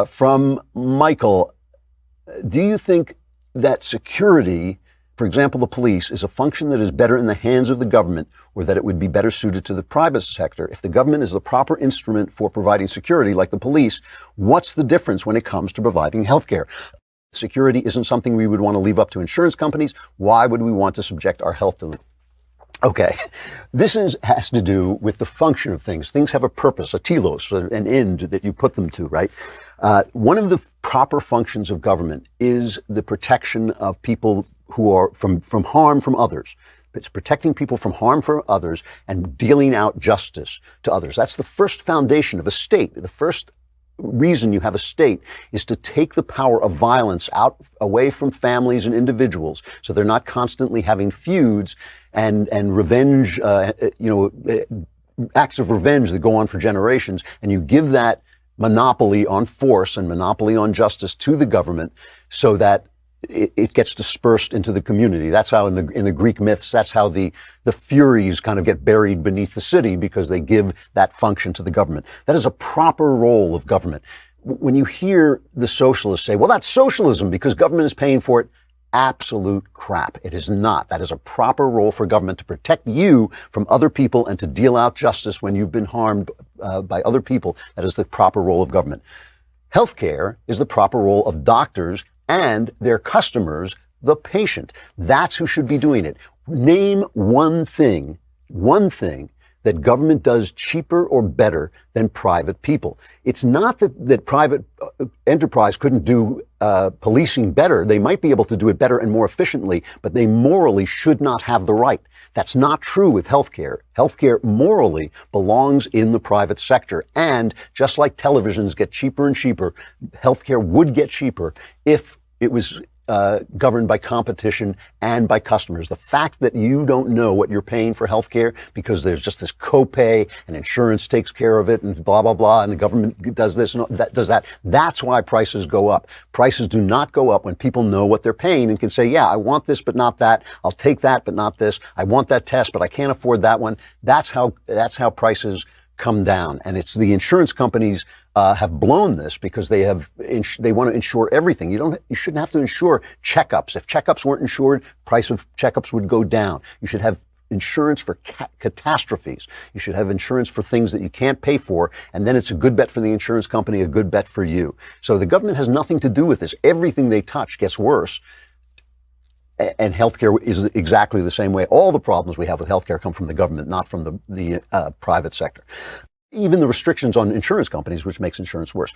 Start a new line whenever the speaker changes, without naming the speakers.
From Michael, do you think that security, for example, the police, is a function that is better in the hands of the government, or that it would be better suited to the private sector? If the government is the proper instrument for providing security, like the police, what's the difference when it comes to providing healthcare? Security isn't something we would want to leave up to insurance companies. Why would we want to subject our health to them? Okay, this has to do with the function of things. Things have a purpose, a telos, an end that you put them to, right? One of the proper functions of government is the protection of people who are from harm from others. It's protecting people from harm from others and dealing out justice to others. That's the first foundation of a state. The first reason you have a state is to take the power of violence away from families and individuals, so they're not constantly having feuds and revenge, acts of revenge that go on for generations. And you give that monopoly on force and monopoly on justice to the government, so that it gets dispersed into the community. That's how in the Greek myths, that's how the Furies kind of get buried beneath the city, because they give that function to the government. That is a proper role of government. When you hear the socialists say, well, that's socialism because government is paying for it, absolute crap. It is not. That is a proper role for government, to protect you from other people and to deal out justice when you've been harmed by other people. That is the proper role of government. Healthcare is the proper role of doctors and their customers, the patient. That's who should be doing it. Name one thing that government does cheaper or better than private people. It's not that private enterprise couldn't do policing better. They might be able to do it better and more efficiently, but they morally should not have the right. That's not true with healthcare. Healthcare morally belongs in the private sector. And just like televisions get cheaper and cheaper, healthcare would get cheaper if it was governed by competition and by customers. The fact that you don't know what you're paying for healthcare because there's just this copay and insurance takes care of it and blah, blah, blah, and the government does this and that does that, that's why prices go up. Prices do not go up when people know what they're paying and can say, yeah, I want this but not that. I'll take that but not this. I want that test but I can't afford that one. That's how prices come down. And it's the insurance companies have blown this because they want to insure everything. You shouldn't have to insure checkups. If checkups weren't insured, price of checkups would go down. You should have insurance for catastrophes. You should have insurance for things that you can't pay for, and then it's a good bet for the insurance company, a good bet for you. So the government has nothing to do with this. Everything they touch gets worse. And healthcare is exactly the same way. All the problems we have with healthcare come from the government, not from the private sector. Even the restrictions on insurance companies, which makes insurance worse.